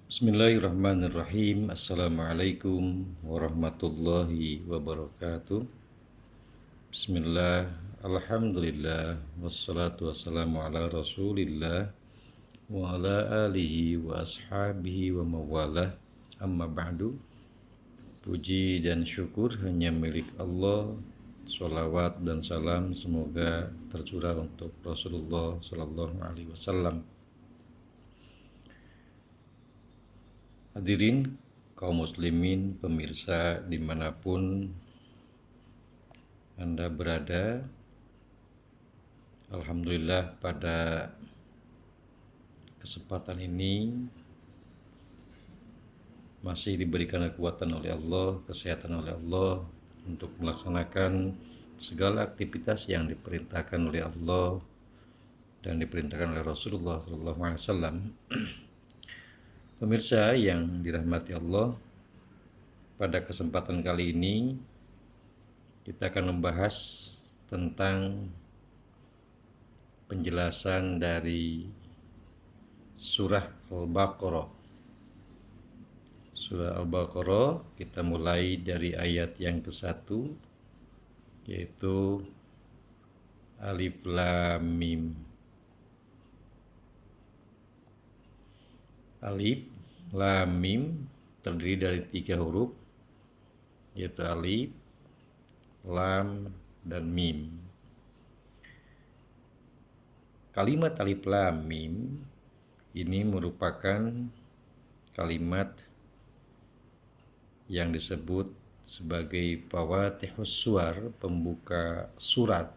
Bismillahirrahmanirrahim. Assalamualaikum warahmatullahi wabarakatuh. Bismillah, alhamdulillah, wassalatu wassalamu ala rasulillah wa ala alihi wa ashabihi wa mawalah. Amma ba'du. Puji dan syukur hanya milik Allah. Salawat dan salam semoga tercurah untuk Rasulullah Sallallahu Alaihi Wasallam. Hadirin kaum muslimin, pemirsa dimanapun Anda berada, alhamdulillah pada kesempatan ini masih diberikan kekuatan oleh Allah, kesehatan oleh Allah untuk melaksanakan segala aktivitas yang diperintahkan oleh Allah dan diperintahkan oleh Rasulullah SAW. Pemirsa yang dirahmati Allah, pada kesempatan kali ini kita akan membahas tentang penjelasan dari surah Al-Baqarah. Surah Al-Baqarah kita mulai dari ayat yang ke-1, yaitu Alif Lam Mim. Alif Lam Mim terdiri dari 3 huruf, yaitu Alif, Lam, dan Mim. Kalimat Alif Lam Mim ini merupakan kalimat yang disebut sebagai Fawatihus Suwar, pembuka surat.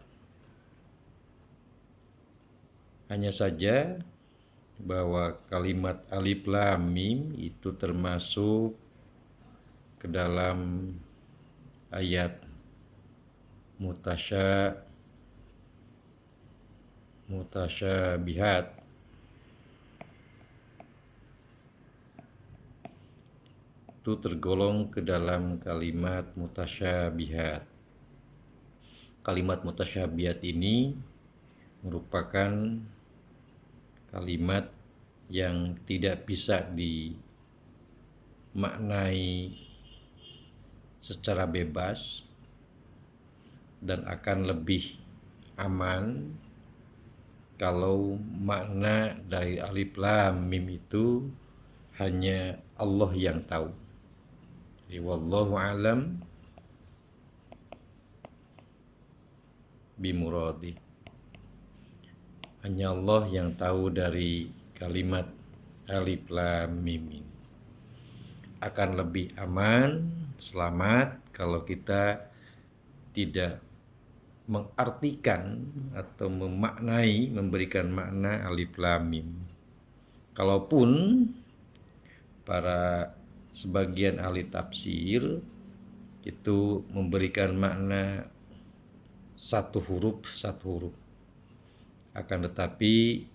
Hanya saja bahwa kalimat Alif Lam Mim itu termasuk ke dalam ayat mutasyabihat. Itu tergolong ke dalam kalimat mutasyabihat. Kalimat mutasyabihat ini merupakan kalimat yang tidak bisa dimaknai secara bebas dan akan lebih aman kalau makna dari Alif Lam Mim itu hanya Allah yang tahu. Wallahu alam bimuradi. Hanya Allah yang tahu dari kalimat Alif Lam Mim ini. Akan lebih aman, selamat kalau kita tidak mengartikan atau memberikan makna Alif Lam Mim. Kalaupun para sebagian ahli tafsir itu memberikan makna satu huruf. Akan tetapi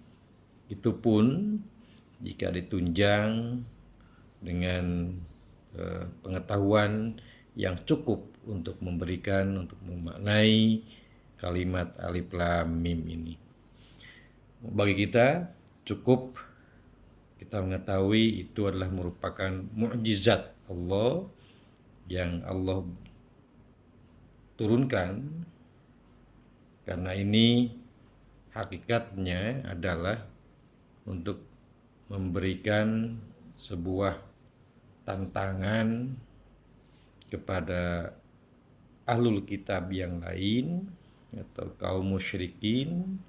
itu pun jika ditunjang dengan pengetahuan yang cukup untuk memaknai kalimat Alif Lam Mim ini. Bagi kita cukup kita mengetahui itu adalah merupakan mukjizat Allah yang Allah turunkan, karena ini hakikatnya adalah untuk memberikan sebuah tantangan kepada ahlul kitab yang lain atau kaum musyrikin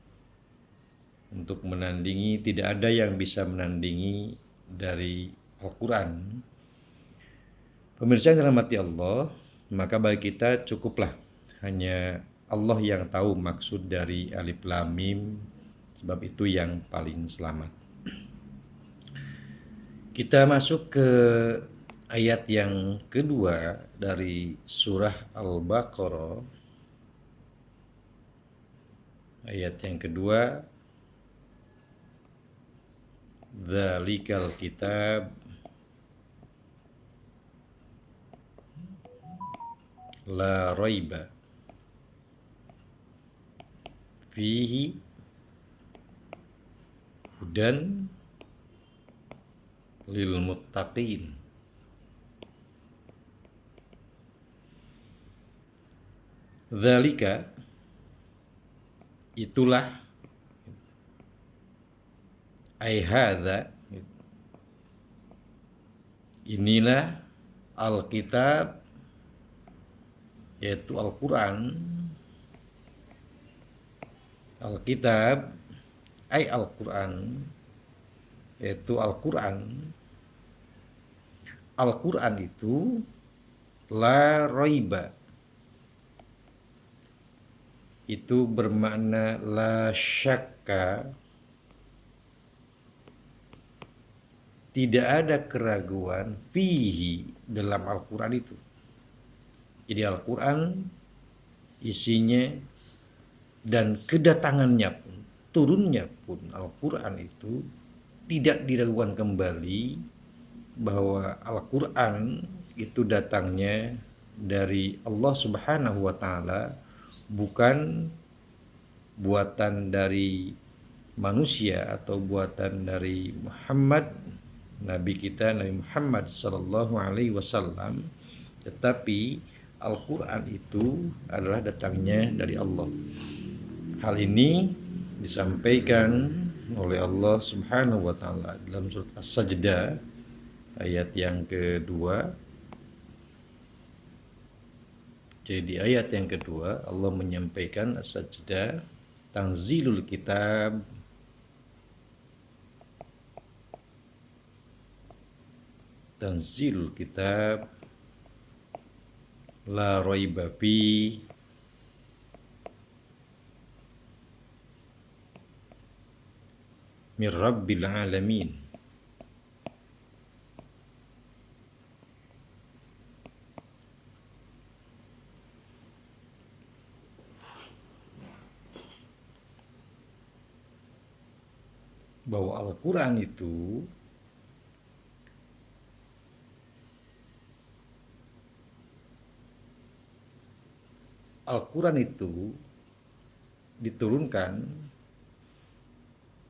untuk menandingi. Tidak ada yang bisa menandingi dari Al-Quran. Pemirsa yang dirahmati Allah, maka bagi kita cukuplah hanya Allah yang tahu maksud dari Alif Lam Mim, sebab itu yang paling selamat. Kita masuk ke ayat yang kedua dari surah Al-Baqarah. Ayat yang kedua, Dzalikal kitab la raiba fihi hudan lil muttaqin. Dzalika, itulah, ai hadza, inilah Alkitab, yaitu Al-Quran. Alkitab ai Al-Quran, yaitu Al-Quran. Al-Quran itu la raiba, itu bermakna la syakka, tidak ada keraguan, fihi, dalam Al-Quran itu. Jadi Al-Quran isinya dan kedatangannya pun, turunnya pun Al-Quran itu tidak diragukan kembali bahwa Al-Quran itu datangnya dari Allah Subhanahu wa Ta'ala, bukan buatan dari manusia atau buatan dari Muhammad, Nabi kita Nabi Muhammad sallallahu alaihi wasallam, tetapi Al-Quran itu adalah datangnya dari Allah. Hal ini disampaikan oleh Allah Subhanahu wa Ta'ala dalam surat As-Sajdah ayat yang kedua. Jadi ayat yang kedua Allah menyampaikan As-Sajdah, tanzilul kitab, tanzilul kitab la raiba fi mir rabbil alamin. Bahwa Al-Quran itu diturunkan,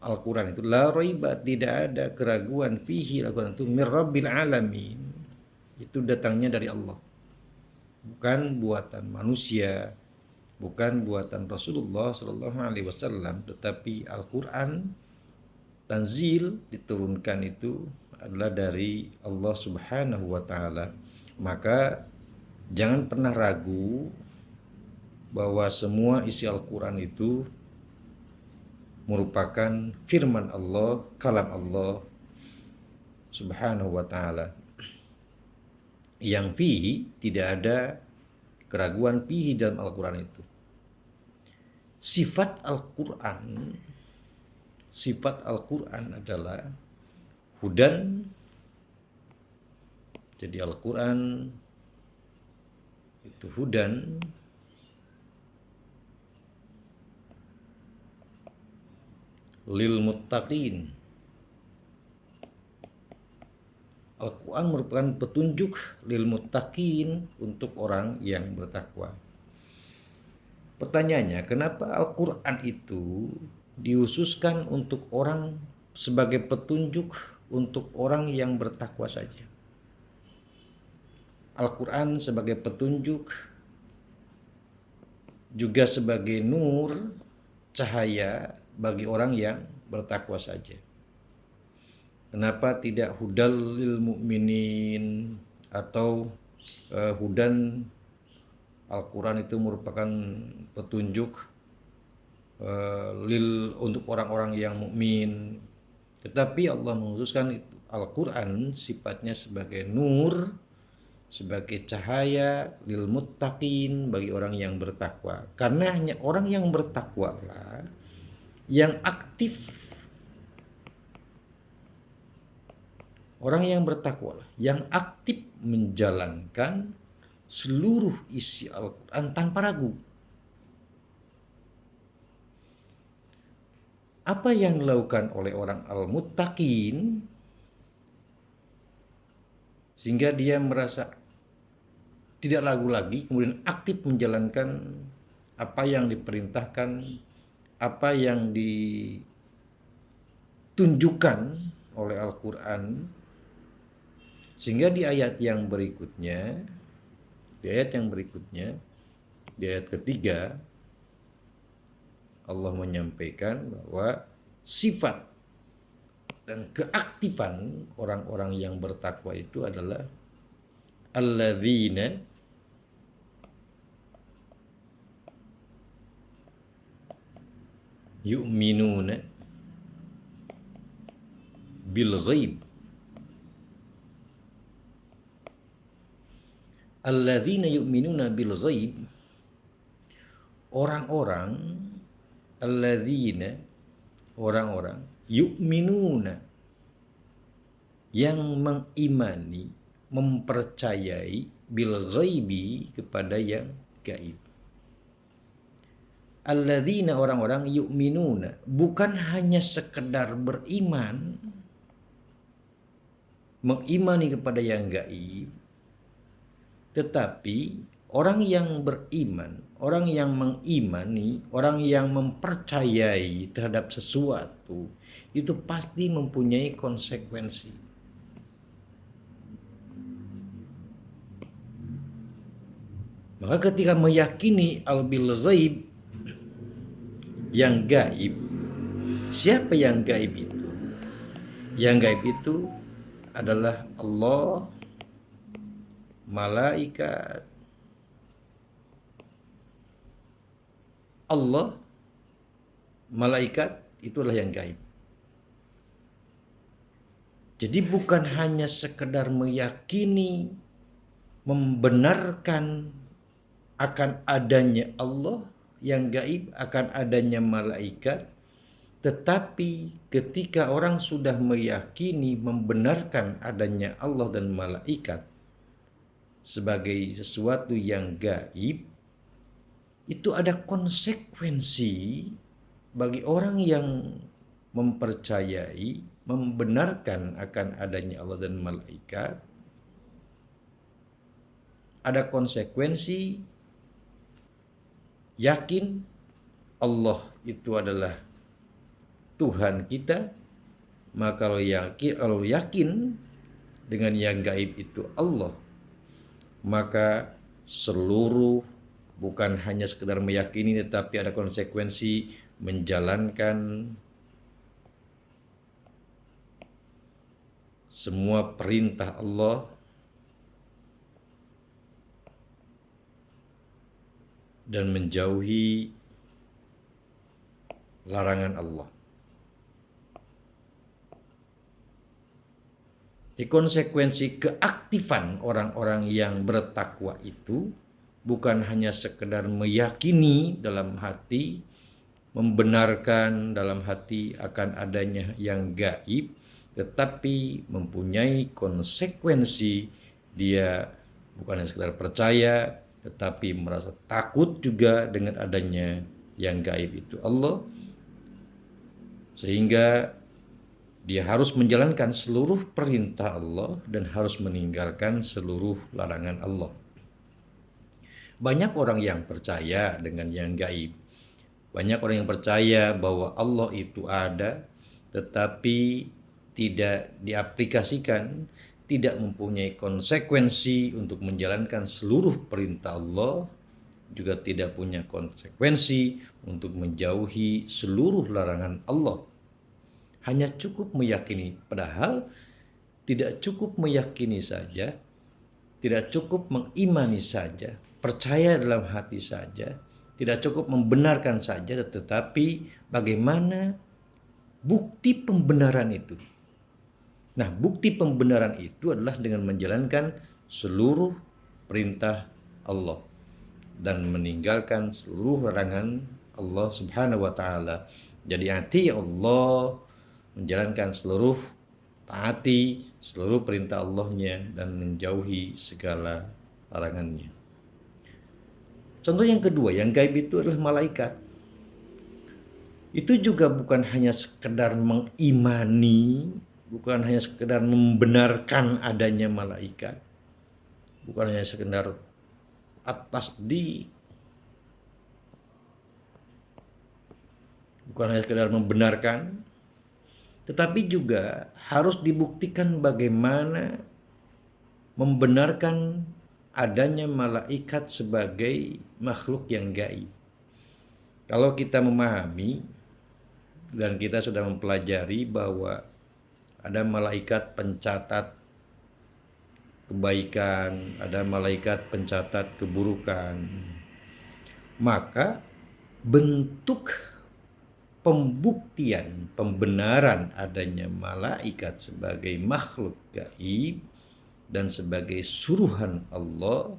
Al-Quran itu la raiba, tidak ada keraguan, fihi, Al-Quran itu mir rabbil alamin, itu datangnya dari Allah, bukan buatan manusia, bukan buatan Rasulullah sallallahu alaihi wasallam, tetapi Al-Quran tanzil, diturunkan, itu adalah dari Allah Subhanahu wa Ta'ala. Maka jangan pernah ragu bahwa semua isi Al-Quran itu merupakan firman Allah, kalam Allah Subhanahu wa Ta'ala, yang fihi, tidak ada keraguan fihi dalam Al-Quran itu. Sifat Al-Quran adalah hudan. Jadi Al-Quran itu hudan, lil muttaqin. Al-Quran merupakan petunjuk lil muttaqin, untuk orang yang bertakwa. Pertanyaannya, kenapa Al-Quran itu dihususkan untuk orang, sebagai petunjuk untuk orang yang bertakwa saja? Al-Quran sebagai petunjuk, juga sebagai nur, cahaya bagi orang yang bertakwa saja. Kenapa tidak hudal lil mu'minin, atau hudan? Al-Quran itu merupakan petunjuk untuk orang-orang yang mukmin, tetapi Allah mengkhususkan Al-Quran sifatnya sebagai nur, sebagai cahaya, lil muttaqin, bagi orang yang bertakwa. Karena hanya orang yang bertakwa lah yang aktif, orang yang bertakwa lah yang aktif menjalankan seluruh isi Al-Quran tanpa ragu. Apa yang dilakukan oleh orang al-muttaqin sehingga dia merasa tidak ragu lagi, kemudian aktif menjalankan apa yang diperintahkan, apa yang ditunjukkan oleh Al-Quran, Sehingga di ayat yang berikutnya, di ayat ketiga, Allah menyampaikan bahwa sifat dan keaktifan orang-orang yang bertakwa itu adalah alladzina yu'minuna bil ghaib. Alladzina yu'minuna bil ghaib, orang-orang, alladzina, orang-orang, yu'minuna, yang mengimani, mempercayai, bil ghaibi, kepada yang gaib. Alladzina, orang-orang, yu'minuna, bukan hanya sekedar beriman, mengimani kepada yang gaib, tetapi orang yang beriman, orang yang mengimani, orang yang mempercayai terhadap sesuatu, itu pasti mempunyai konsekuensi. Maka ketika meyakini al-bil ghaib, yang gaib, siapa yang gaib itu? Yang gaib itu adalah Allah, malaikat. Allah, malaikat, itulah yang gaib. Jadi bukan hanya sekedar meyakini, membenarkan akan adanya Allah yang gaib, akan adanya malaikat, tetapi ketika orang sudah meyakini, membenarkan adanya Allah dan malaikat sebagai sesuatu yang gaib, itu ada konsekuensi bagi orang yang mempercayai, membenarkan akan adanya Allah dan malaikat. Ada konsekuensi yakin Allah itu adalah Tuhan kita. Maka kalau yakin dengan yang gaib itu Allah, maka seluruh, bukan hanya sekedar meyakini, tetapi ada konsekuensi menjalankan semua perintah Allah dan menjauhi larangan Allah. Konsekuensi keaktifan orang-orang yang bertakwa itu bukan hanya sekedar meyakini dalam hati, membenarkan dalam hati akan adanya yang gaib, tetapi mempunyai konsekuensi. Dia bukan hanya sekedar percaya, tetapi merasa takut juga dengan adanya yang gaib itu Allah, sehingga dia harus menjalankan seluruh perintah Allah dan harus meninggalkan seluruh larangan Allah. Banyak orang yang percaya dengan yang gaib. Banyak orang yang percaya bahwa Allah itu ada, tetapi tidak diaplikasikan, tidak mempunyai konsekuensi untuk menjalankan seluruh perintah Allah, juga tidak punya konsekuensi untuk menjauhi seluruh larangan Allah. Hanya cukup meyakini, padahal tidak cukup meyakini saja, tidak cukup mengimani saja, percaya dalam hati saja, tidak cukup membenarkan saja, tetapi bagaimana bukti pembenaran itu? Nah, bukti pembenaran itu adalah dengan menjalankan seluruh perintah Allah dan meninggalkan seluruh larangan Allah Subhanahu wa taala. Jadi hati Allah, menjalankan taati seluruh perintah Allahnya dan menjauhi segala larangannya. Contoh yang kedua, yang gaib itu adalah malaikat. Itu juga bukan hanya sekedar mengimani, bukan hanya sekedar membenarkan adanya malaikat, bukan hanya sekedar at-tasdiq, bukan hanya sekedar membenarkan, tetapi juga harus dibuktikan bagaimana membenarkan adanya malaikat sebagai makhluk yang gaib. Kalau kita memahami dan kita sudah mempelajari bahwa ada malaikat pencatat kebaikan, ada malaikat pencatat keburukan, maka bentuk pembuktian, pembenaran adanya malaikat sebagai makhluk gaib dan sebagai suruhan Allah,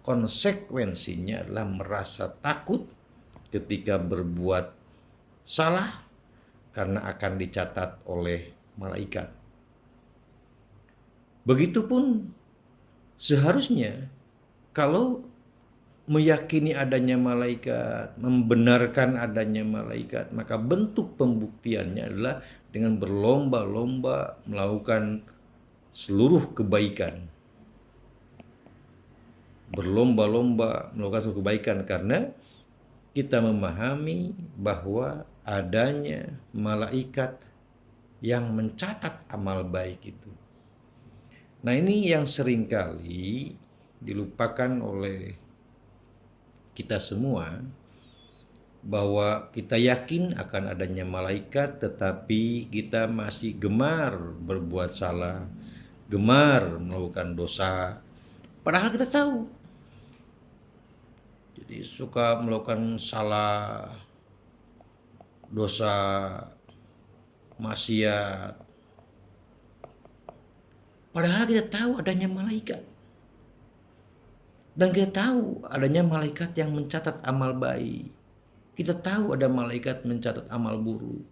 konsekuensinya adalah merasa takut ketika berbuat salah karena akan dicatat oleh malaikat. Begitupun seharusnya kalau meyakini adanya malaikat, membenarkan adanya malaikat, maka bentuk pembuktiannya adalah dengan berlomba-lomba melakukan seluruh kebaikan. Berlomba-lomba melakukan seluruh kebaikan karena kita memahami bahwa adanya malaikat yang mencatat amal baik itu. Nah, ini yang seringkali dilupakan oleh kita semua, bahwa kita yakin akan adanya malaikat tetapi kita masih gemar berbuat salah, gemar melakukan dosa, padahal kita tahu. Jadi suka melakukan salah, dosa, maksiat, padahal kita tahu adanya malaikat. Dan kita tahu adanya malaikat yang mencatat amal baik. Kita tahu ada malaikat mencatat amal buruk.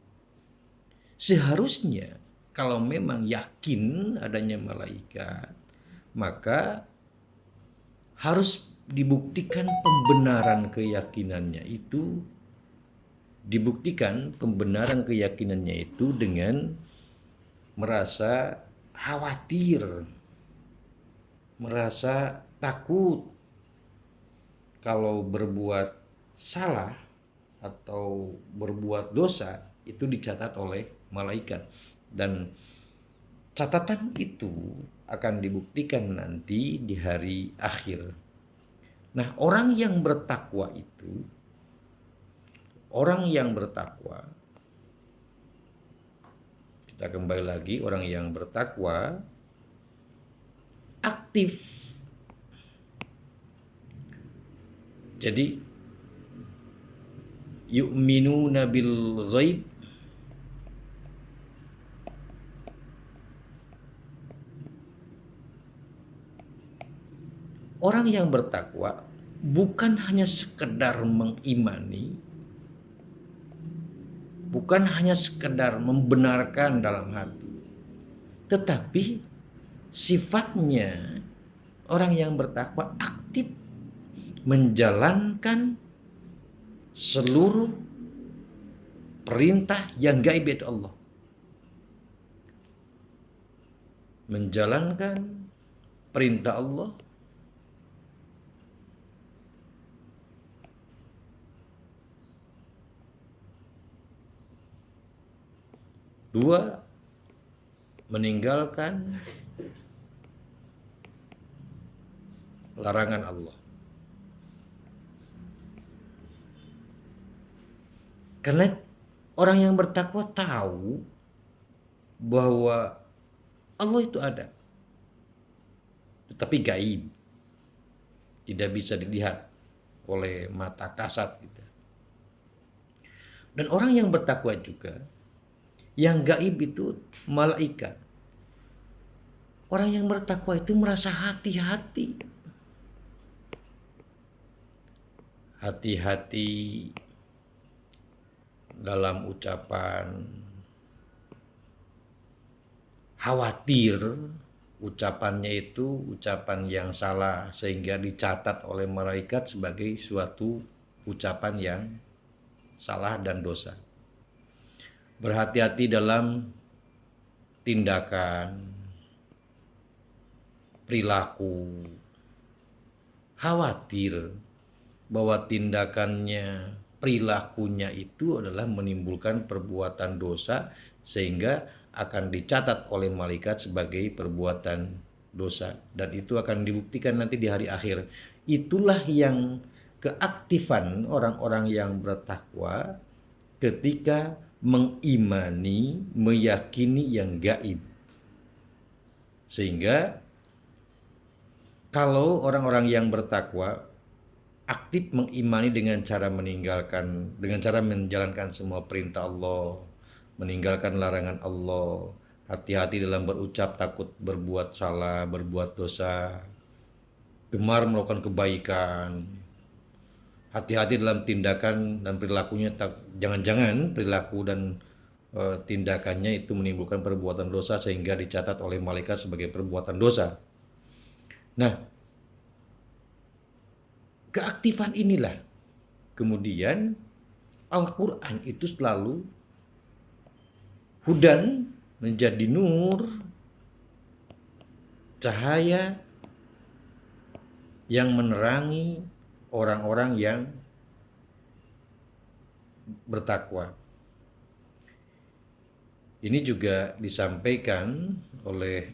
Seharusnya kalau memang yakin adanya malaikat, maka harus dibuktikan pembenaran keyakinannya itu. Dibuktikan pembenaran keyakinannya itu dengan merasa khawatir, merasa takut kalau berbuat salah atau berbuat dosa itu dicatat oleh malaikat, dan catatan itu akan dibuktikan nanti di hari akhir. Nah, orang yang bertakwa itu, orang yang bertakwa, kita kembali lagi, orang yang bertakwa aktif. Jadi yu'minuna bil ghaib, orang yang bertakwa bukan hanya sekedar mengimani, bukan hanya sekedar membenarkan dalam hati, tetapi sifatnya orang yang bertakwa aktif menjalankan seluruh perintah yang gaib dari Allah. Menjalankan perintah Allah, dua, meninggalkan larangan Allah. Karena orang yang bertakwa tahu bahwa Allah itu ada, tetapi gaib, tidak bisa dilihat oleh mata kasat kita. Dan orang yang bertakwa juga, yang gaib itu malaikat. Orang yang bertakwa itu merasa hati-hati. Hati-hati dalam ucapan, khawatir ucapannya itu ucapan yang salah sehingga dicatat oleh malaikat sebagai suatu ucapan yang salah dan dosa. Berhati-hati dalam tindakan, perilaku, khawatir bahwa tindakannya, perilakunya itu adalah menimbulkan perbuatan dosa sehingga akan dicatat oleh malaikat sebagai perbuatan dosa, dan itu akan dibuktikan nanti di hari akhir. Itulah yang keaktifan orang-orang yang bertakwa ketika mengimani, meyakini yang gaib. Sehingga kalau orang-orang yang bertakwa aktif mengimani dengan cara menjalankan semua perintah Allah, meninggalkan larangan Allah, hati-hati dalam berucap, takut berbuat salah, berbuat dosa, gemar melakukan kebaikan, hati-hati dalam tindakan dan perilakunya, jangan-jangan perilaku dan tindakannya itu menimbulkan perbuatan dosa sehingga dicatat oleh malaikat sebagai perbuatan dosa. Nah, keaktifan inilah kemudian Al-Quran itu selalu hudan, menjadi nur, cahaya yang menerangi orang-orang yang bertakwa. Ini juga disampaikan oleh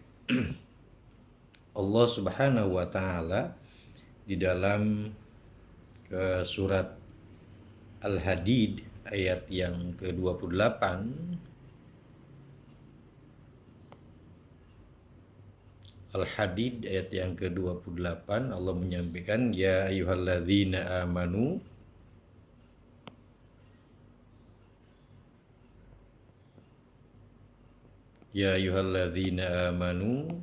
Allah Subhanahu wa taala di dalam surat Al-Hadid ayat yang ke-28. Al-Hadid ayat yang ke-28, Allah menyampaikan, ya ayyuhalladzina amanu ya ayyuhalladzina amanu,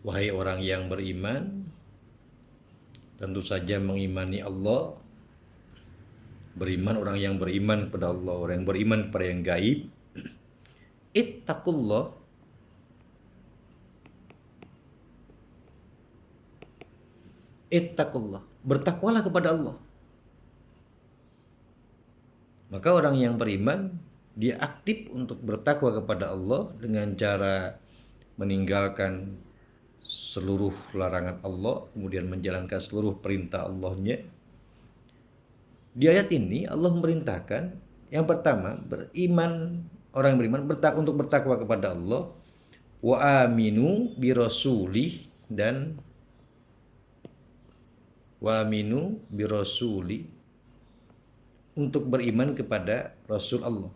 wahai orang yang beriman, tentu saja mengimani Allah. Beriman, orang yang beriman kepada Allah, orang yang beriman kepada yang gaib. Ittaqullah, ittaqullah, bertakwalah kepada Allah. Maka orang yang beriman, dia aktif untuk bertakwa kepada Allah dengan cara meninggalkan seluruh larangan Allah, kemudian menjalankan seluruh perintah Allahnya. Di ayat ini Allah memerintahkan yang pertama, beriman, orang yang beriman untuk bertakwa kepada Allah, wa aminu bi rasulih, dan wa aminu bi rasuli, untuk beriman kepada Rasul Allah.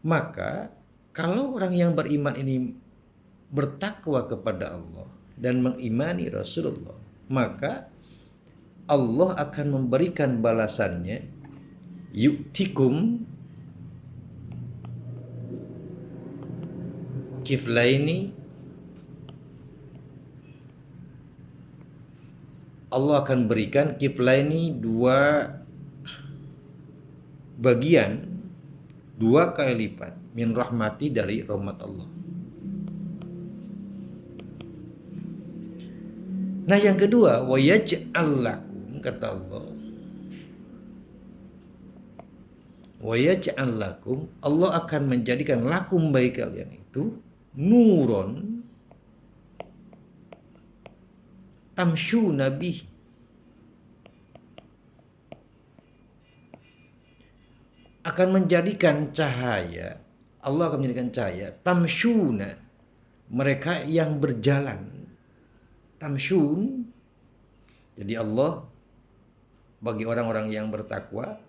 Maka kalau orang yang beriman ini bertakwa kepada Allah dan mengimani Rasulullah, maka Allah akan memberikan balasannya, yu'tikum kiflaini, Allah akan berikan kiflaini, dua bagian, dua kali lipat, min rahmati, dari rahmat Allah. Nah, yang kedua, wa yaj'al lakum, kata Allah, wa yaj'al lakum, Allah akan menjadikan lakum bagi kalian itu nuron tamsyu nabi, akan menjadikan cahaya, Allah akan menjadikan cahaya, tamsyuna, mereka yang berjalan. Tamsyun, jadi Allah bagi orang-orang yang bertakwa,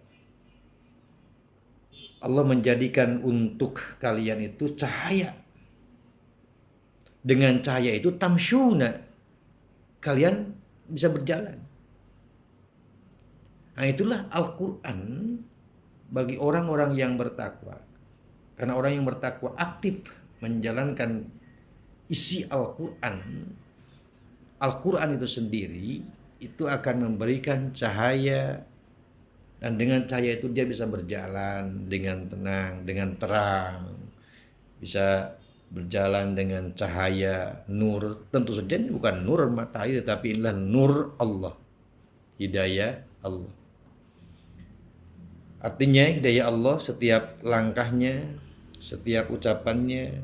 Allah menjadikan untuk kalian itu cahaya. Dengan cahaya itu tamsyuna, kalian bisa berjalan. Nah, itulah Al-Quran bagi orang-orang yang bertakwa. Karena orang yang bertakwa aktif menjalankan isi Al-Quran. Al-Quran itu sendiri itu akan memberikan cahaya, dan dengan cahaya itu dia bisa berjalan dengan tenang, dengan terang, bisa berjalan dengan cahaya nur. Tentu saja ini bukan nur matahari, tetapi inilah nur Allah, hidayah Allah. Artinya hidayah Allah, setiap langkahnya, setiap ucapannya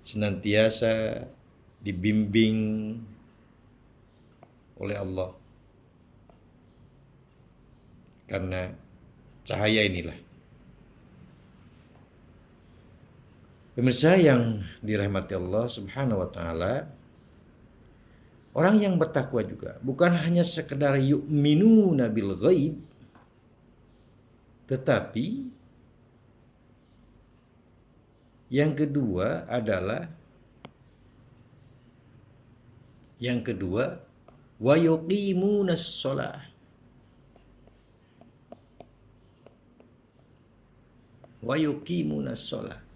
senantiasa dibimbing oleh Allah. Karena cahaya inilah. Pemirsa yang dirahmati Allah Subhanahu wa taala, orang yang bertakwa juga bukan hanya sekedar yu'minuna bil ghaib, tetapi yang kedua wa yuqimunas shalah. Wa yuqimunas shalah.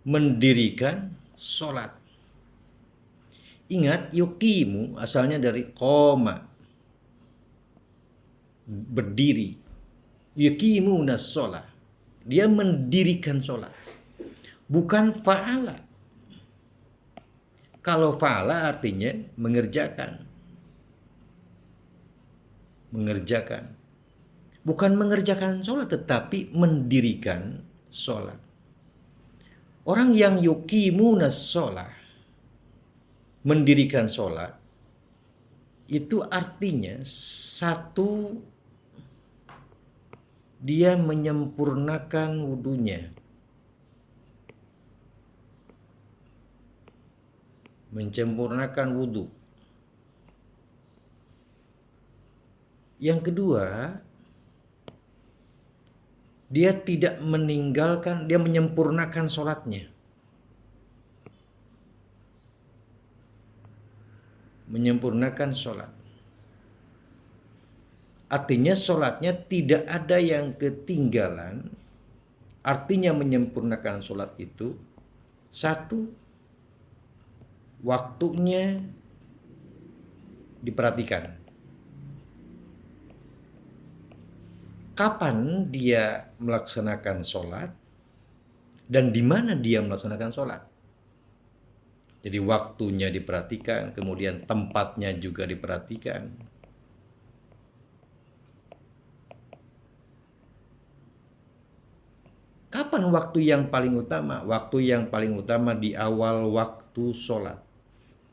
Mendirikan sholat. Ingat, yuqimu asalnya dari qoma, berdiri. Yuqimunas shalah. Dia mendirikan sholat. Bukan fa'ala. Kalau fa'ala artinya mengerjakan. Mengerjakan. Bukan mengerjakan sholat, tetapi mendirikan sholat. Orang yang yuqimunas sholat, mendirikan sholat, itu artinya satu, dia menyempurnakan wudunya. Menyempurnakan wudu. Yang kedua, dia tidak meninggalkan, dia menyempurnakan sholatnya. Menyempurnakan sholat. Artinya sholatnya tidak ada yang ketinggalan. Artinya menyempurnakan sholat itu, satu, waktunya diperhatikan. Kapan dia melaksanakan sholat dan di mana dia melaksanakan sholat. Jadi waktunya diperhatikan, kemudian tempatnya juga diperhatikan. Kapan waktu yang paling utama? Waktu yang paling utama di awal waktu sholat.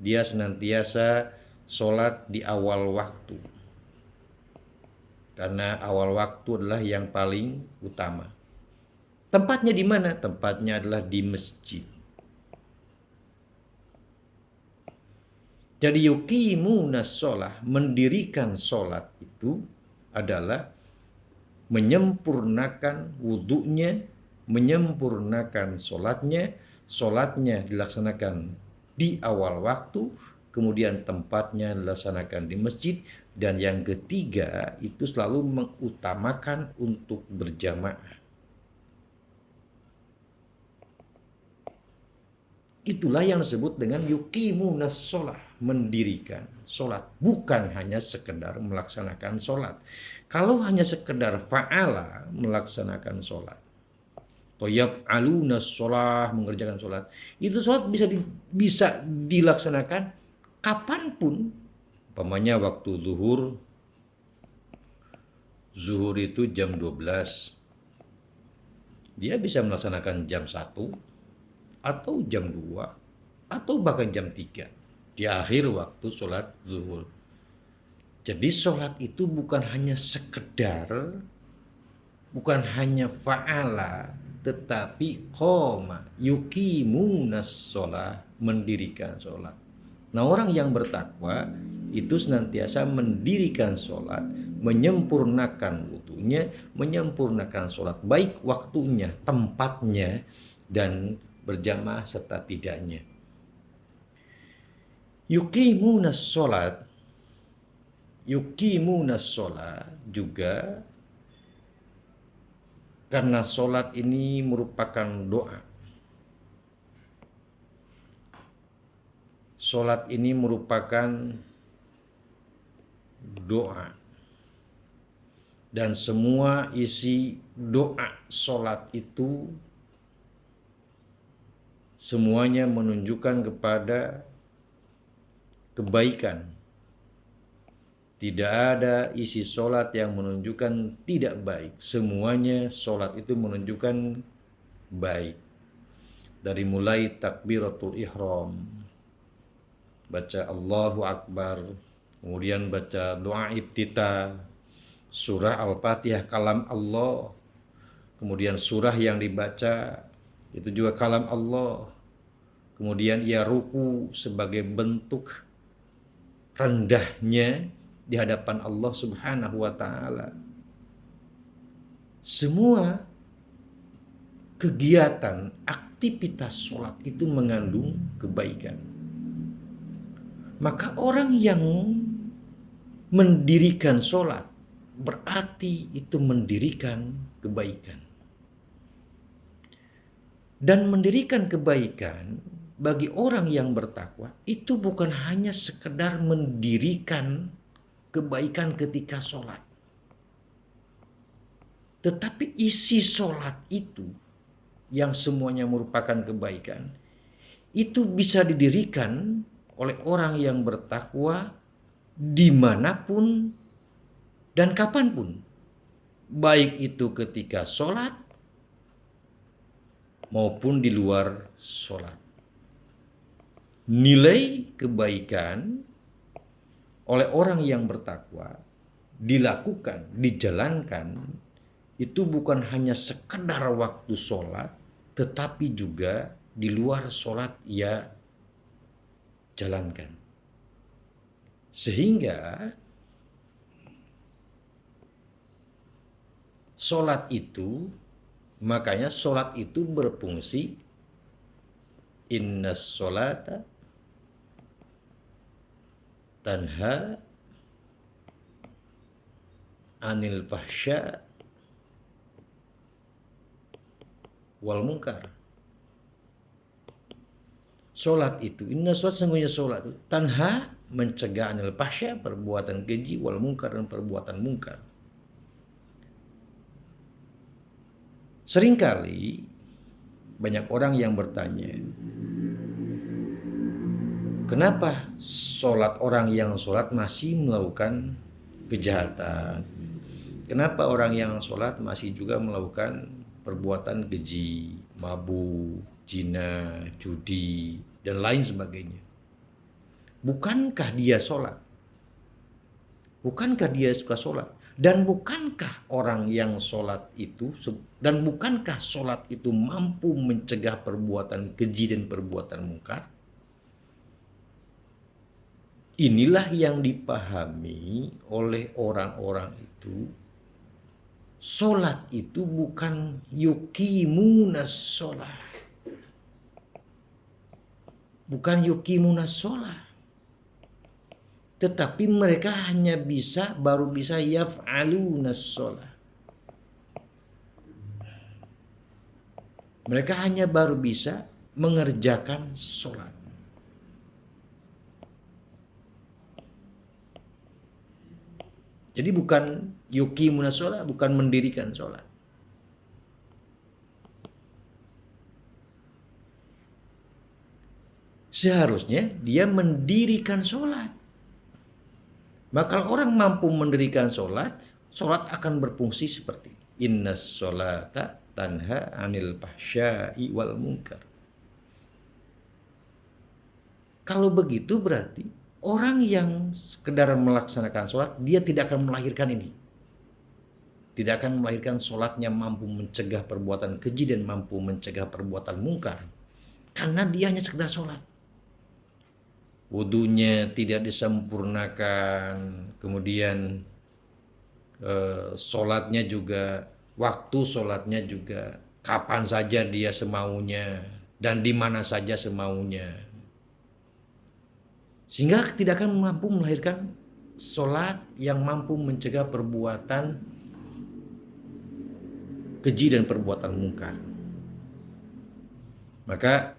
Dia senantiasa sholat di awal waktu. Karena awal waktu adalah yang paling utama. Tempatnya di mana? Tempatnya adalah di masjid. Jadi yuqimunas sholah, mendirikan sholat itu adalah menyempurnakan wudunya, menyempurnakan sholatnya. Sholatnya dilaksanakan di awal waktu, kemudian tempatnya dilaksanakan di masjid. Dan yang ketiga itu selalu mengutamakan untuk berjamaah. Itulah yang disebut dengan yuqimunas sholah, mendirikan sholat. Bukan hanya sekedar melaksanakan sholat. Kalau hanya sekedar fa'ala melaksanakan sholat, toyab alunas sholah, mengerjakan sholat, itu sholat bisa dilaksanakan kapanpun. Umpamanya waktu zuhur itu jam 12. Dia bisa melaksanakan jam 1 atau jam 2 atau bahkan jam 3 di akhir waktu sholat zuhur. Jadi sholat itu bukan hanya sekedar, bukan hanya fa'ala, tetapi qoma, yuqimunas sholah, mendirikan sholat. Nah, orang yang bertakwa itu senantiasa mendirikan sholat, menyempurnakan wudunya, menyempurnakan sholat, baik waktunya, tempatnya, dan berjamaah serta tidaknya. Yuqimunas sholat juga karena sholat ini merupakan doa. Sholat ini merupakan doa. Dan semua isi doa sholat itu semuanya menunjukkan kepada kebaikan. Tidak ada isi sholat yang menunjukkan tidak baik. Semuanya sholat itu menunjukkan baik. Dari mulai takbiratul ihram, baca Allahu Akbar, kemudian baca doa iftitah, surah Al-Fatihah kalam Allah, kemudian surah yang dibaca Itu juga kalam Allah. Kemudian ia ruku sebagai bentuk rendahnya di hadapan Allah Subhanahu wa taala. Semua kegiatan, aktivitas sholat itu mengandung kebaikan. Maka orang yang mendirikan sholat berarti itu mendirikan kebaikan. Dan mendirikan kebaikan bagi orang yang bertakwa itu bukan hanya sekedar mendirikan kebaikan ketika sholat. Tetapi isi sholat itu yang semuanya merupakan kebaikan itu bisa didirikan oleh orang yang bertakwa dimanapun dan kapanpun. Baik itu ketika sholat maupun di luar sholat. Nilai kebaikan oleh orang yang bertakwa dilakukan, dijalankan, itu bukan hanya sekedar waktu sholat, tetapi juga di luar sholat ia jalankan. Sehingga sholat itu, makanya sholat itu berfungsi innas sholata tanha anil fahsya wal munkar. Sholat itu, inna sholat, sesungguhnya sholat itu tanha, mencegah anil fahsya, perbuatan keji, wal munkar, dan perbuatan mungkar. Seringkali banyak orang yang bertanya, kenapa sholat orang yang sholat masih melakukan kejahatan? Kenapa orang yang sholat masih juga melakukan perbuatan keji, mabuk, zina, judi, dan lain sebagainya? Bukankah dia sholat? Bukankah dia suka sholat? Dan bukankah orang yang sholat itu, dan bukankah sholat itu mampu mencegah perbuatan keji dan perbuatan mungkar? Inilah yang dipahami oleh orang-orang itu. Sholat itu bukan yuqimunas sholat. Bukan yuqimunas sholat. Tetapi mereka hanya baru bisa yaf'alunas sholat. Mereka hanya baru bisa mengerjakan sholat. Jadi bukan yuqimunas sholat, bukan mendirikan sholat. Seharusnya dia mendirikan sholat. Maka kalau orang mampu mendirikan sholat, sholat akan berfungsi seperti innas sholata tanha anil fahsya'i wal munkar. Kalau begitu berarti orang yang sekedar melaksanakan sholat, dia tidak akan melahirkan ini. Tidak akan melahirkan sholatnya mampu mencegah perbuatan keji dan mampu mencegah perbuatan mungkar. Karena dia hanya sekedar sholat. Wudunya tidak disempurnakan, kemudian sholatnya juga, waktu sholatnya juga kapan saja dia semaunya dan di mana saja semaunya, sehingga tidak akan mampu melahirkan sholat yang mampu mencegah perbuatan keji dan perbuatan mungkar. Maka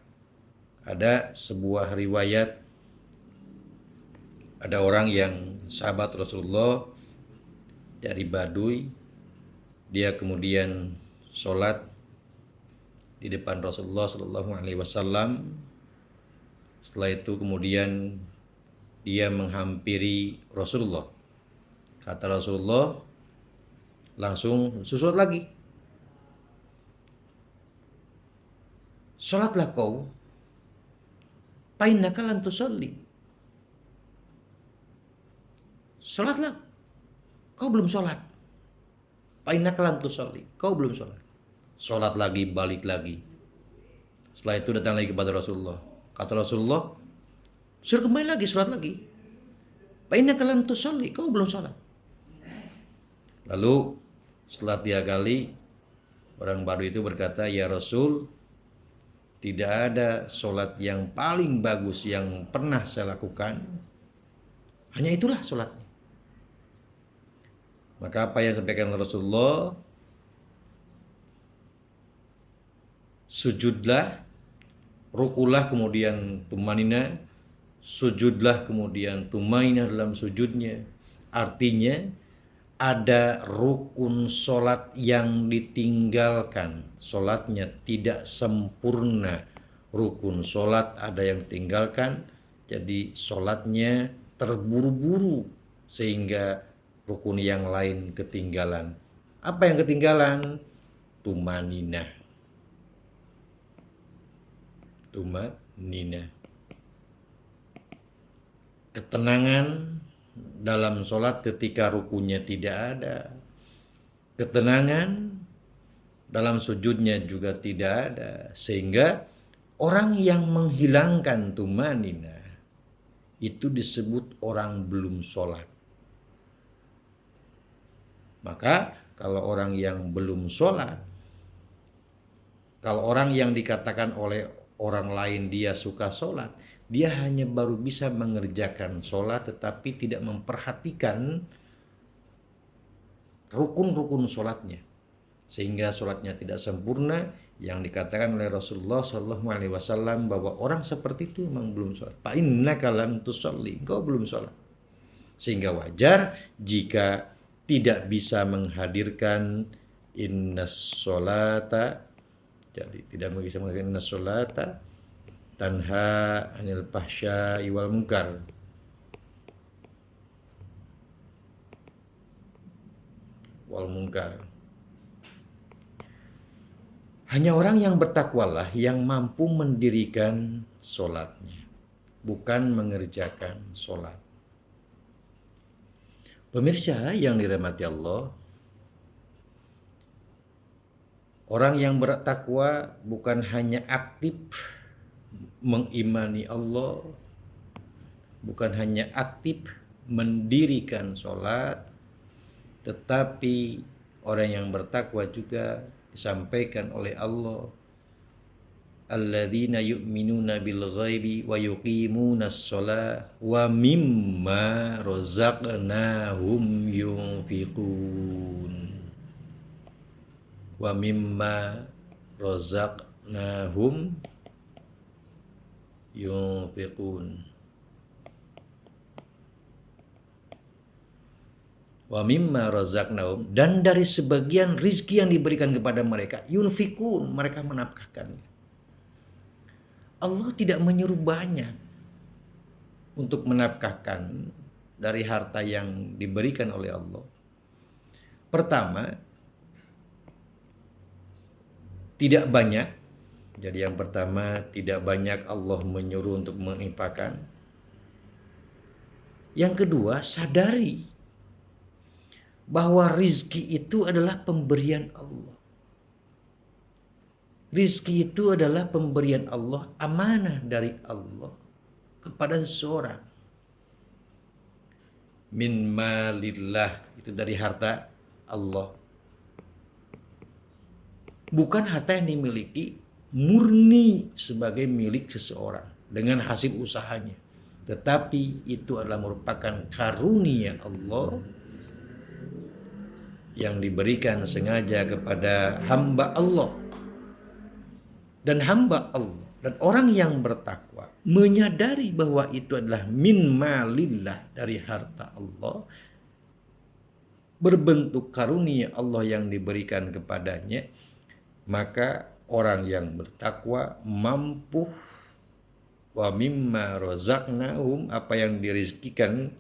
ada sebuah riwayat, ada orang yang sahabat Rasulullah dari Baduy, dia kemudian sholat di depan Rasulullah Sallallahu Alaihi Wasallam. Setelah itu kemudian dia menghampiri Rasulullah. Kata Rasulullah, langsung sholat lagi. Sholatlah kau, fa'innaka lam tusalli. Sholatlah, kau belum sholat. Fa'innaka lam tusalli, kau belum sholat. Sholat lagi, balik lagi. Setelah itu datang lagi kepada Rasulullah. Kata Rasulullah, suruh kembali lagi, sholat lagi. Fa innaka lam tusalli, kau belum sholat. Lalu setelah 3 kali, orang baru itu berkata, ya Rasul, tidak ada sholat yang paling bagus yang pernah saya lakukan. Hanya itulah sholatnya. Maka apa yang disampaikan Rasulullah, sujudlah, rukulah kemudian tumanina, sujudlah kemudian tumainah dalam sujudnya. Artinya ada rukun sholat yang ditinggalkan, sholatnya tidak sempurna. Rukun sholat ada yang ditinggalkan, jadi sholatnya terburu-buru sehingga rukun yang lain ketinggalan. Apa yang ketinggalan? Tumaninah. Tumaninah. Ketenangan dalam sholat ketika rukunya tidak ada. Ketenangan dalam sujudnya juga tidak ada. Sehingga orang yang menghilangkan tumaninah itu disebut orang belum sholat. Maka kalau orang yang belum sholat, kalau orang yang dikatakan oleh orang lain dia suka sholat, dia hanya baru bisa mengerjakan sholat tetapi tidak memperhatikan rukun-rukun sholatnya, sehingga sholatnya tidak sempurna. Yang dikatakan oleh Rasulullah SAW bahwa orang seperti itu memang belum sholat. Fa innaka lam tusalli, engkau belum sholat. Sehingga wajar jika tidak bisa menghadirkan innas sholata, jadi tidak bisa menghadirkan innas sholata tanha anil fahsya'i wal munkar. Hanya orang yang bertakwalah yang mampu mendirikan sholatnya, bukan mengerjakan sholat. Pemirsa yang dirahmati Allah, orang yang bertakwa bukan hanya aktif mengimani Allah, bukan hanya aktif mendirikan sholat, tetapi orang yang bertakwa juga disampaikan oleh Allah, alladzina yu'minuna bil ghaibi wa yuqimunas shalah wa mimma razaqnahum yunfiqun. Wa mimma razaqnahum yunfiqun. Wa mimma razaqnahum, dan dari sebagian rizki yang diberikan kepada mereka, yunfikun, mereka menafkahkannya. Allah tidak menyuruh banyak untuk menafkahkan dari harta yang diberikan oleh Allah. Pertama, tidak banyak. Jadi yang pertama, tidak banyak Allah menyuruh untuk menginfakkan. Yang kedua, sadari bahwa rizki itu adalah pemberian Allah. Rizki itu adalah pemberian Allah, amanah dari Allah kepada seseorang. Min malillah, itu dari harta Allah. Bukan harta yang dimiliki murni sebagai milik seseorang dengan hasil usahanya, tetapi itu adalah merupakan karunia Allah yang diberikan sengaja kepada hamba Allah. Dan hamba Allah dan orang yang bertakwa menyadari bahwa itu adalah min malillah, dari harta Allah, berbentuk karunia Allah yang diberikan kepadanya, maka orang yang bertakwa mampu wa mimma razaqnahum, apa yang dirizkikan,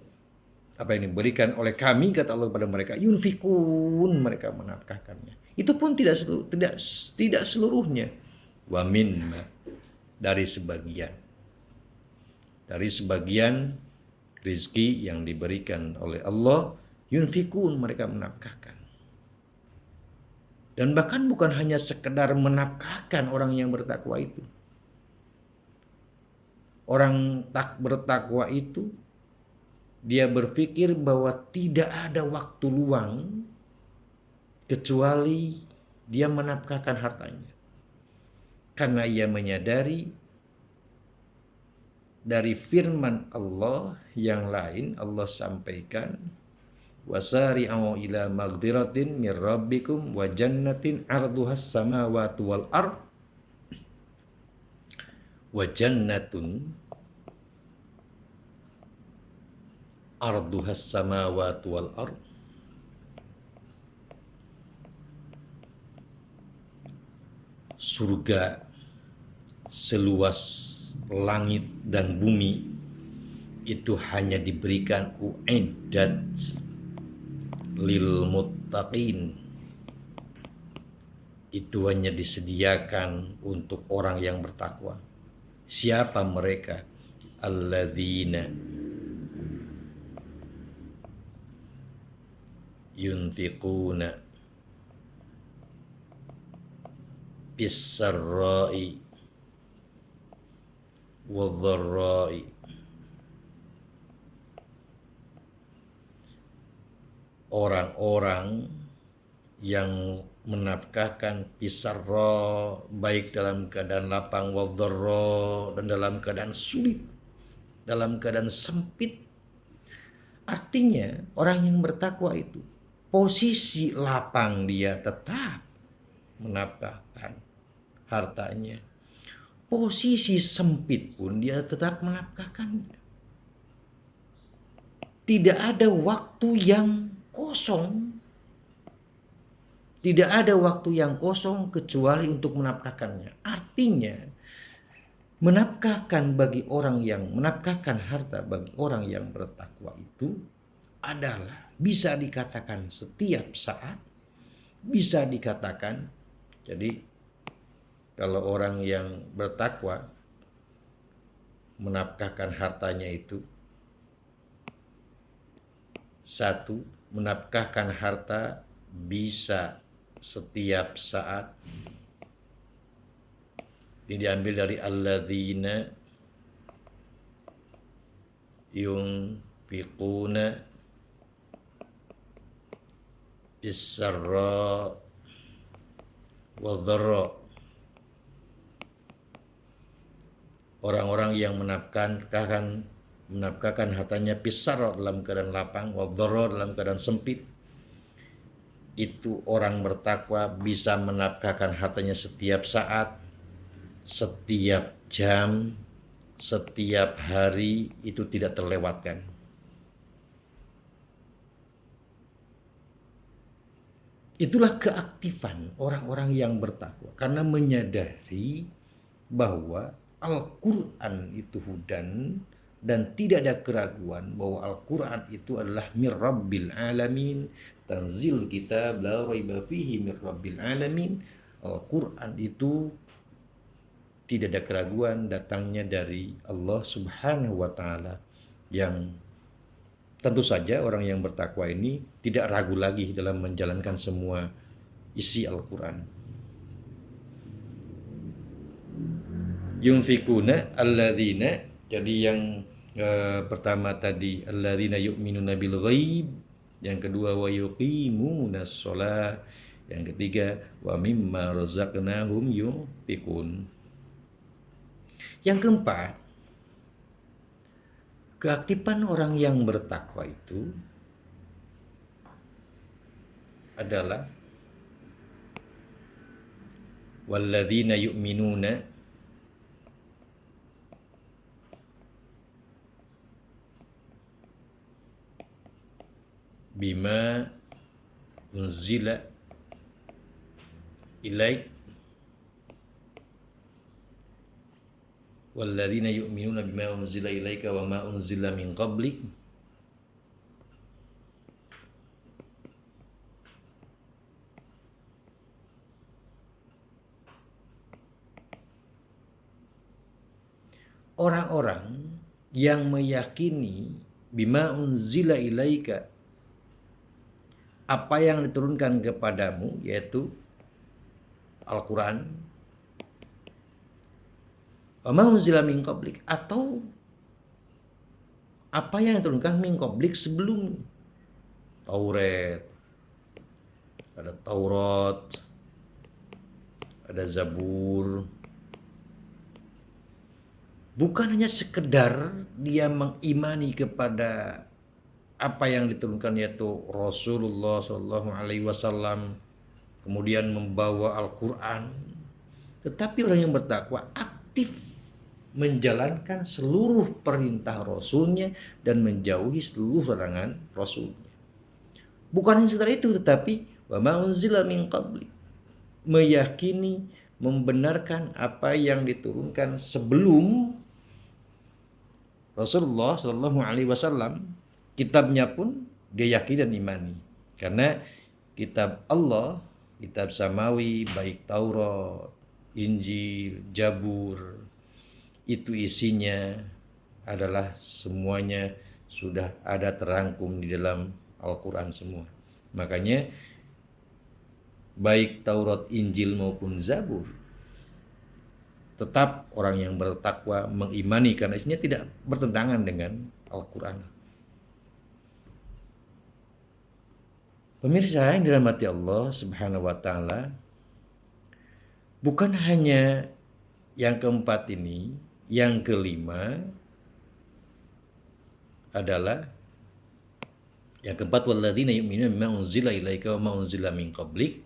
apa yang diberikan oleh kami, kata Allah kepada mereka, yunfikun, mereka menafkahkannya. Itu pun tidak seluruhnya. Wa minma, dari sebagian rizki yang diberikan oleh Allah, yunfikun, mereka menafkahkan. Dan bahkan bukan hanya sekedar menafkahkan orang yang bertakwa itu, Orang tak bertakwa itu dia berpikir bahwa tidak ada waktu luang kecuali dia menafkahkan hartanya. Karena ia menyadari dari firman Allah yang lain, Allah sampaikan, wasari'u ila maghfiratin mir rabbikum wa jannatin arduhas samawati wal ard wa jannatun arduhas samawati wal ard surga seluas langit dan bumi itu hanya diberikan uiddat lil muttaqin, itu hanya disediakan untuk orang yang bertakwa. Siapa mereka? Alladzina yunfiquna bis-sarra'i wadh-dharra'i, orang-orang yang menafkahkan pisarra baik dalam keadaan lapang, wadharra dan dalam keadaan sulit, dalam keadaan sempit. Artinya orang yang bertakwa itu posisi lapang dia tetap menafkahkan hartanya, posisi sempit pun dia tetap menafkahkan. Tidak ada waktu yang kosong. Tidak ada waktu yang kosong kecuali untuk menafkahkannya. Artinya, menafkahkan harta bagi orang yang bertakwa itu adalah bisa dikatakan setiap saat, bisa dikatakan. Jadi, kalau orang yang bertakwa menafkahkan hartanya itu, satu, menafkahkan harta bisa setiap saat. Ini diambil dari alladzina yunfiquna bis-sarra wadh-dharra. Orang-orang yang menafkahkan hartanya pisar dalam keadaan lapang, wadharra dalam keadaan sempit. Itu orang bertakwa bisa menafkahkan hartanya setiap saat, setiap jam, setiap hari, itu tidak terlewatkan. Itulah keaktifan orang-orang yang bertakwa, karena menyadari bahwa Al-Quran itu hudan, dan tidak ada keraguan bahwa Al-Quran itu adalah mir rabbil alamin, tanzil kitab la raiba fihi mir rabbil alamin. Al-Quran itu tidak ada keraguan datangnya dari Allah Subhanahu wa taala, yang tentu saja orang yang bertakwa ini tidak ragu lagi dalam menjalankan semua isi Al-Quran. Yunfikuna alladzina, jadi yang pertama tadi alladzina yu'minuna bil ghaib, yang kedua wa yuqimunas shalah, yang ketiga wa mimma razaqnahum yunfikun. Yang keempat, keaktifan orang yang bertakwa itu adalah walladzina yu'minuna bima unzila ilaik walladzina yu'minuna bima unzila ilaika wa ma unzila min qablik orang-orang yang meyakini bima unzila ilaika, apa yang diturunkan kepadamu, yaitu Al-Quran, Wa ma unzila min qablik, atau apa yang diturunkan min qablik sebelum Taurat, ada Taurat, ada Zabur. Bukan hanya sekedar dia mengimani kepada apa yang diturunkan yaitu Rasulullah Shallallahu Alaihi Wasallam, kemudian membawa Al-Quran, tetapi orang yang bertakwa aktif menjalankan seluruh perintah Rasulnya dan menjauhi seluruh larangan Rasulnya. Bukan hanya sekedar itu, tetapi wa ma unzila min qabli, meyakini, membenarkan apa yang diturunkan sebelum Rasulullah Shallallahu Alaihi Wasallam. Kitabnya pun dia yakini dan imani, karena kitab Allah, kitab samawi, baik Taurat, Injil, Zabur, itu isinya adalah semuanya sudah ada terangkum di dalam Al-Quran semua. Makanya baik Taurat, Injil maupun Zabur, tetap orang yang bertakwa mengimani karena isinya tidak bertentangan dengan Al-Quran. Pemirsa yang dirahmati Allah Subhanahu wa Ta'ala, bukan hanya yang keempat ini, yang kelima adalah yang keempat, walladzina yu'minuna bima unzila ilaika wa ma unzila min qablik.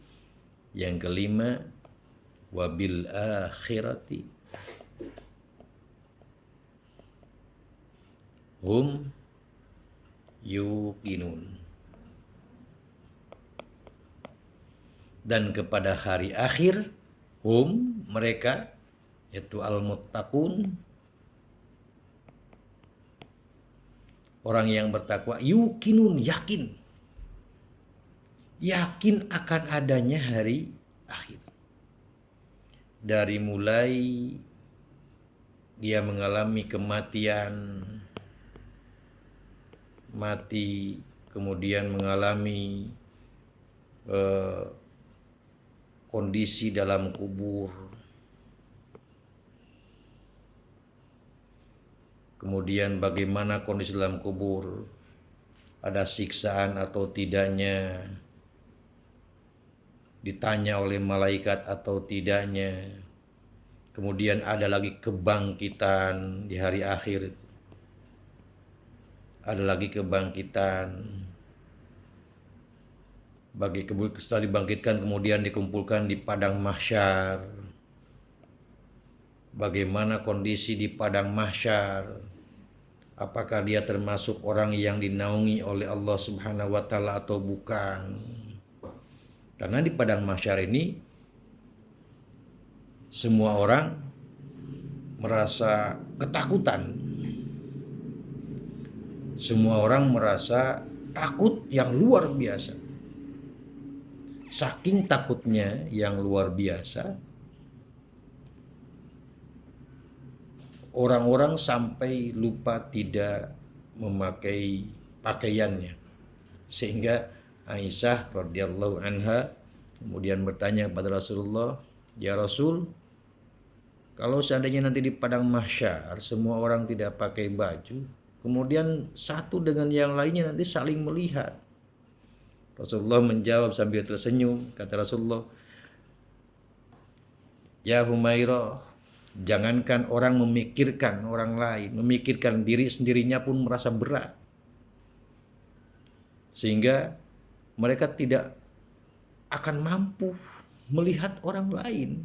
Yang kelima, wabil akhirati hum yuqinun. Dan kepada hari akhir, hum, mereka, yaitu al-muttaqun, orang yang bertakwa, yuqinun, yakin akan adanya hari akhir. Dari mulai dia mengalami kematian, mati, kemudian mengalami kondisi dalam kubur, kemudian bagaimana kondisi dalam kubur, ada siksaan atau tidaknya, ditanya oleh malaikat atau tidaknya, kemudian ada lagi kebangkitan di hari akhir, ada lagi kebangkitan. Setelah dibangkitkan kemudian dikumpulkan di padang mahsyar. Bagaimana kondisi di padang mahsyar? Apakah dia termasuk orang yang dinaungi oleh Allah Subhanahu wa Ta'ala atau bukan? Karena di padang mahsyar ini semua orang merasa ketakutan. Semua orang merasa takut yang luar biasa. Saking takutnya yang luar biasa, orang-orang sampai lupa tidak memakai pakaiannya. Sehingga Aisyah radhiyallahu anha kemudian bertanya kepada Rasulullah, "Ya Rasul, kalau seandainya nanti di padang mahsyar semua orang tidak pakai baju, kemudian satu dengan yang lainnya nanti saling melihat." Rasulullah menjawab sambil tersenyum, kata Rasulullah, "Ya Humairah, jangankan orang memikirkan orang lain, memikirkan diri sendirinya pun merasa berat. Sehingga mereka tidak akan mampu melihat orang lain.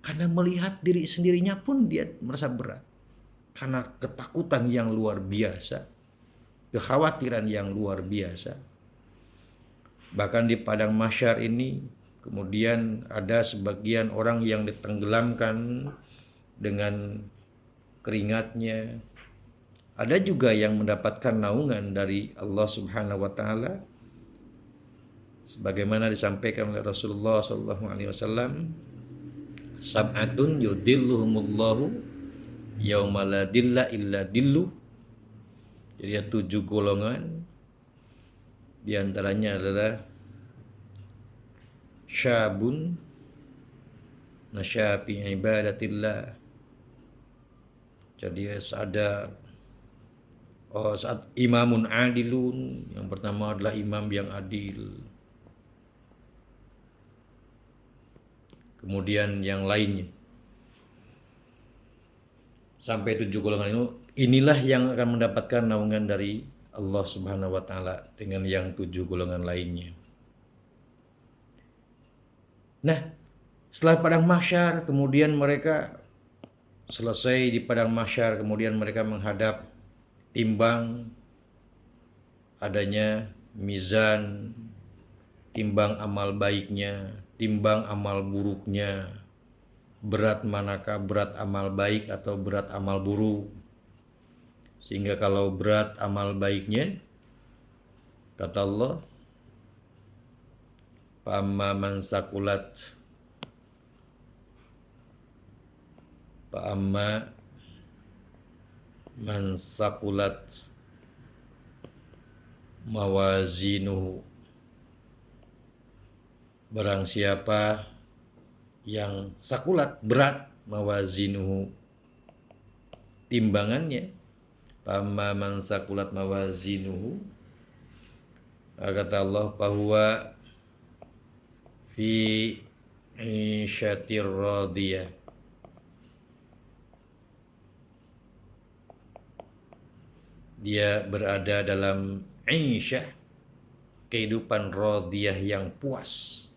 Karena melihat diri sendirinya pun dia merasa berat. Karena ketakutan yang luar biasa, kekhawatiran yang luar biasa. Bahkan di padang mahsyar ini kemudian ada sebagian orang yang ditenggelamkan dengan keringatnya. Ada juga yang mendapatkan naungan dari Allah Subhanahu wa Ta'ala, sebagaimana disampaikan oleh Rasulullah sallallahu alaihi wasallam, sab'atun yudilluhumullahu yauma la dilla illa dillu. Jadi ada 7 golongan. Di antaranya adalah syabun nasya'a fi ibadatillah, Jadi ada saat imamun adilun, yang pertama adalah imam yang adil. Kemudian yang lainnya. Sampai 7 golongan itu, inilah yang akan mendapatkan naungan dari Allah Subhanahu wa taala dengan yang 7 golongan lainnya. Nah, setelah padang mahsyar, kemudian mereka selesai di padang mahsyar, kemudian mereka menghadap timbang, adanya mizan, timbang amal baiknya, timbang amal buruknya, berat manakah berat amal baik atau berat amal buruk. Sehingga kalau berat amal baiknya, kata Allah, Fa'amma man sakulat Fa'amma man sakulat mawazinuhu, barang siapa yang sakulat, berat, mawazinuhu, timbangannya, Fa'amma man sakulat mawazinuhu, kata Allah, bahwa fi isyatir radiyah, dia berada dalam isyah, kehidupan radiyah yang puas,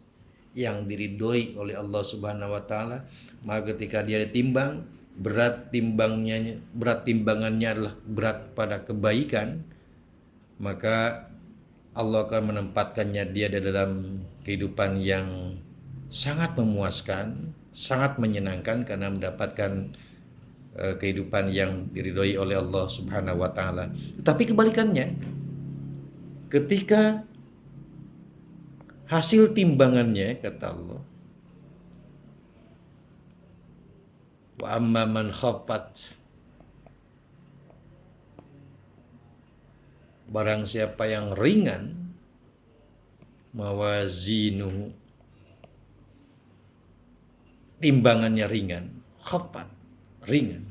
yang diridhoi oleh Allah Subhanahu wa taala. Maka ketika dia ditimbang, berat timbangannya adalah berat pada kebaikan, maka Allah akan menempatkannya dia dalam kehidupan yang sangat memuaskan, sangat menyenangkan karena mendapatkan kehidupan yang diridhoi oleh Allah Subhanahu wa taala. Tapi kebalikannya, ketika hasil timbangannya, kata Allah, wa amma man khaffat, barang siapa yang ringan, mawazinuhu, timbangannya ringan, khaffat, ringan,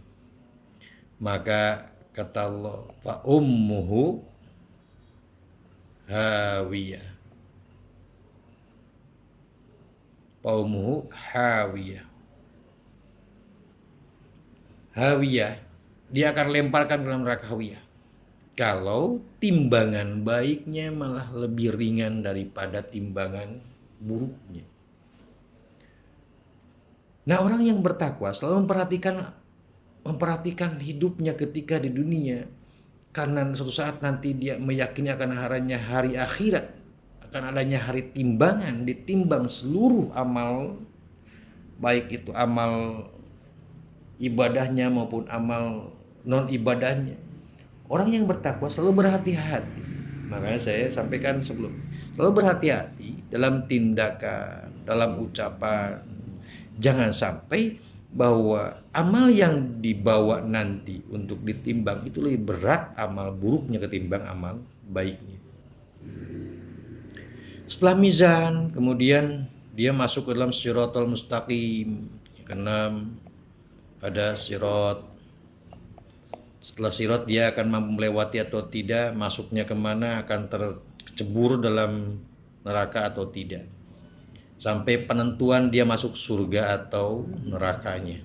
maka kata Allah, fa ummuhu hawiyah, fa ummuhu hawiyah, hawiyah, dia akan lemparkan ke dalam neraka hawiyah. Kalau timbangan baiknya malah lebih ringan daripada timbangan buruknya. Nah, orang yang bertakwa selalu memperhatikan hidupnya ketika di dunia, karena suatu saat nanti dia meyakini akan adanya hari akhirat, akan adanya hari timbangan, ditimbang seluruh amal, baik itu amal ibadahnya maupun amal non ibadahnya. Orang yang bertakwa selalu berhati-hati. Makanya saya sampaikan sebelum, selalu berhati-hati dalam tindakan, dalam ucapan. Jangan sampai bahwa amal yang dibawa nanti untuk ditimbang itu lebih berat amal buruknya ketimbang amal baiknya. Setelah mizan, kemudian dia masuk ke dalam siratal mustaqim. Yang keenam, ada sirat. Setelah sirat dia akan mampu melewati atau tidak, masuknya kemana, akan tercebur dalam neraka atau tidak. Sampai penentuan dia masuk surga atau nerakanya.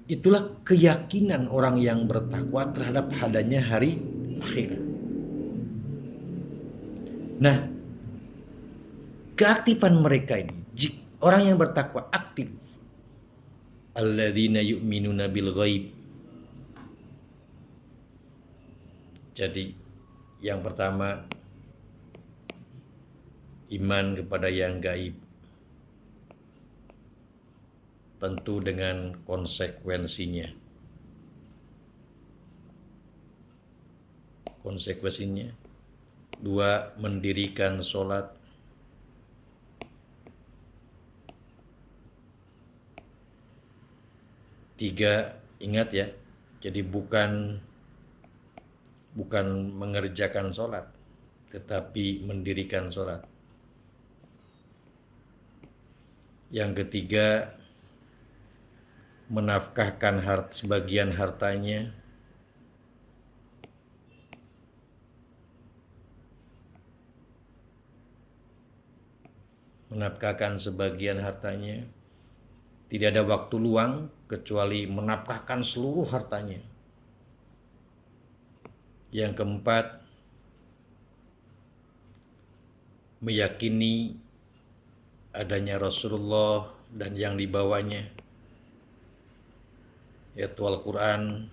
Itulah keyakinan orang yang bertakwa terhadap adanya hari akhirat. Nah, keaktifan mereka ini, orang yang bertakwa aktif, alladzina yu'minuna bil ghaib. Jadi yang pertama, iman kepada yang gaib, tentu dengan konsekuensinya. Dua, mendirikan sholat. Tiga, ingat ya, jadi bukan mengerjakan sholat, tetapi mendirikan sholat. Yang ketiga, menafkahkan sebagian hartanya, tidak ada waktu luang kecuali menafkahkan seluruh hartanya. Yang keempat, meyakini adanya Rasulullah dan yang dibawanya, yaitu Al-Quran,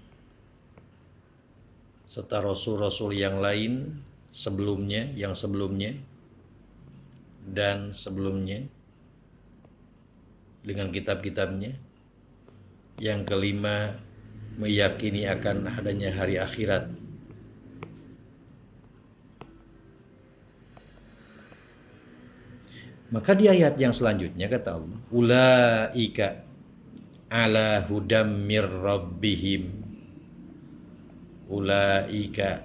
serta Rasul-Rasul yang lain yang sebelumnya dan sebelumnya dengan kitab-kitabnya. Yang kelima, meyakini akan adanya hari akhirat. Maka di ayat yang selanjutnya kata Allah, ulaika ala hudam mir rabbihim. Ulaika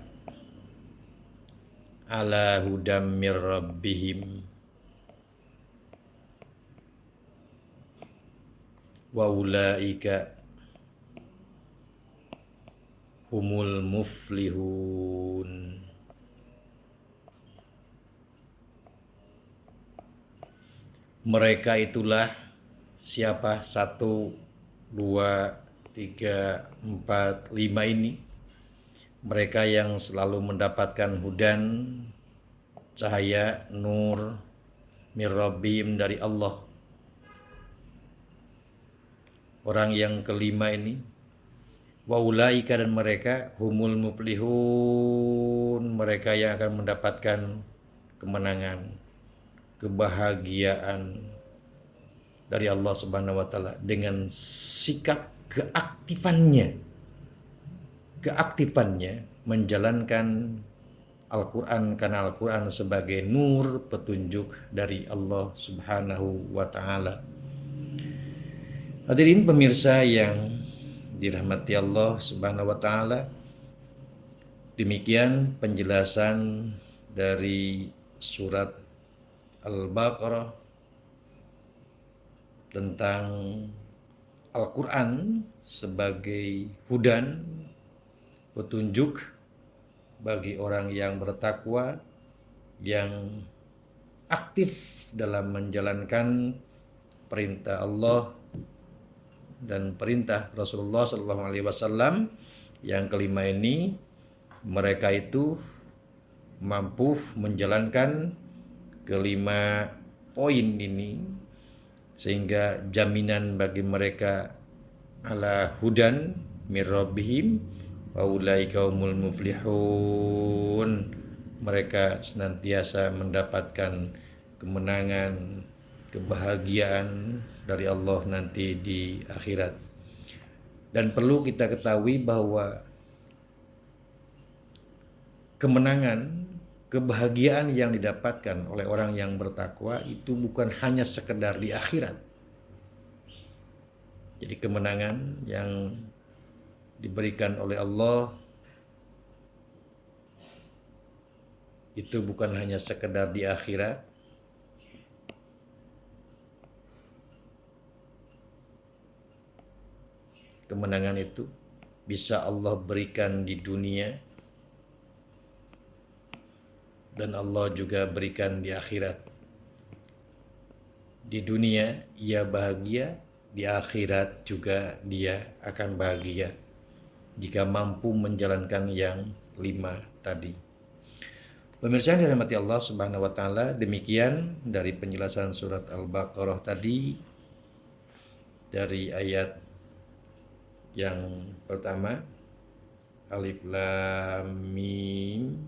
ala hudam mir rabbihim wa ulaika humul muflihun. Mereka itulah siapa? 1, 2, 3, 4, 5 ini. Mereka yang selalu mendapatkan hudan, cahaya, nur, mir rabbihim, dari Allah. Orang yang kelima ini, wa ulaika, dan mereka, humul muflihun, mereka yang akan mendapatkan kemenangan, kebahagiaan dari Allah Subhanahu wa taala dengan sikap keaktifannya menjalankan Al-Quran, karena Al-Quran sebagai nur, petunjuk dari Allah Subhanahu wa taala. Hadirin pemirsa yang dirahmati Allah Subhanahu wa taala, demikian penjelasan dari surat Al-Baqarah tentang Al-Quran sebagai hudan, petunjuk bagi orang yang bertakwa, yang aktif dalam menjalankan perintah Allah dan perintah Rasulullah SAW. Yang kelima ini, mereka itu mampu menjalankan kelima poin ini, sehingga jaminan bagi mereka ala hudan mir rabbihim wa ulaika humul muflihun. Mereka senantiasa mendapatkan kemenangan, kebahagiaan dari Allah nanti di akhirat. Dan perlu kita ketahui bahwa kemenangan, kebahagiaan yang didapatkan oleh orang yang bertakwa itu bukan hanya sekedar di akhirat. Jadi kemenangan yang diberikan oleh Allah itu bukan hanya sekedar di akhirat, kemenangan itu bisa Allah berikan di dunia, dan Allah juga berikan di akhirat. Di dunia ia bahagia, di akhirat juga dia akan bahagia jika mampu menjalankan yang 5 tadi. Pemirsa yang dirahmati Allah Subhanahu wa taala, demikian dari penjelasan surat Al-Baqarah tadi, dari ayat yang pertama, Alif Lam Mim.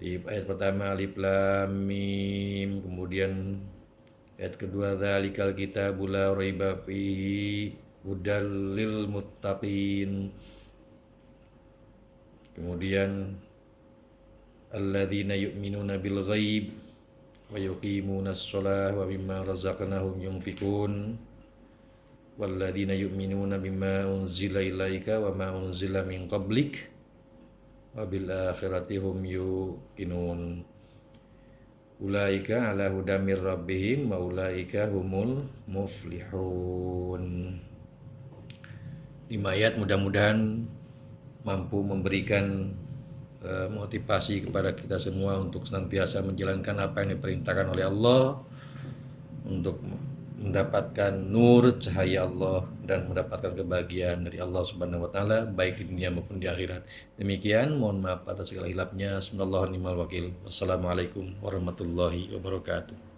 Di ayat pertama Alif Lam Mim, kemudian ayat kedua dzalikal kitabul la raiba fihi hudal lil muttaqin, kemudian alladzina yu'minuna bil ghaib wa yuqimunas shalah wa mimma razaqnahum yunfikun walladzina yu'minuna bima unzila ilaika wa ma unzila min qablik wa bil akhirati hum yuqinun. ulaika ala hudam mir rabbihim wa ulaika humul muflihun. 5 ayat mudah-mudahan mampu memberikan motivasi kepada kita semua untuk senantiasa menjalankan apa yang diperintahkan oleh Allah, untuk mendapatkan nur cahaya Allah dan mendapatkan kebahagiaan dari Allah Subhanahu wa taala baik di dunia maupun di akhirat. Demikian, mohon maaf atas segala hilapnya. Bismillahirrahmanirrahim. Wassalamualaikum warahmatullahi wabarakatuh.